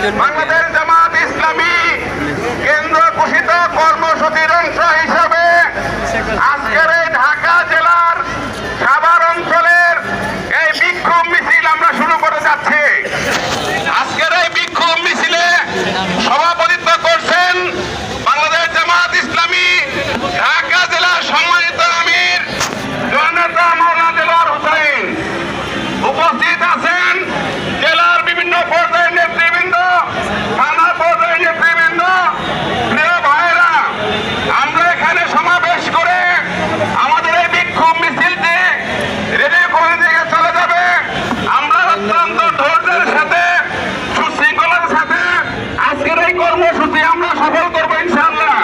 বাংলাদেশ জামাত ইসলামী কেন্দ্র ঘোষিত কর্মসূচির অংশ হিসাবে আজকের এই ঢাকা জেলার সাভার অঞ্চলের এই বিক্ষোভ মিছিল আমরা শুরু করে যাচ্ছি। আজকের এই বিক্ষোভ মিছিলে সভাপতিত্ব করছেন বাংলাদেশ জামাত ইসলামী ঢাকা জেলার সম্মানিত আমির জননেতা মাওলানা দেলোয়ার হোসেন। উপস্থিত আছেন জেলার বিভিন্ন পর্যায়ের নেতৃবৃন্দ, থানা পর্যায়ের নেতৃবৃন্দ। প্রিয় ভাইরা, আমরা এখানে সমাবেশ করে আমাদের এই বিক্ষোভ মিছিলটি রেডি করে দিয়ে চলে যাবে। আমরা অত্যন্ত ধৈর্যের সাথে সুশৃঙ্খলার সাথে আজকের এই কর্মসূচি আমরা সফল করবো ইনশাআল্লাহ।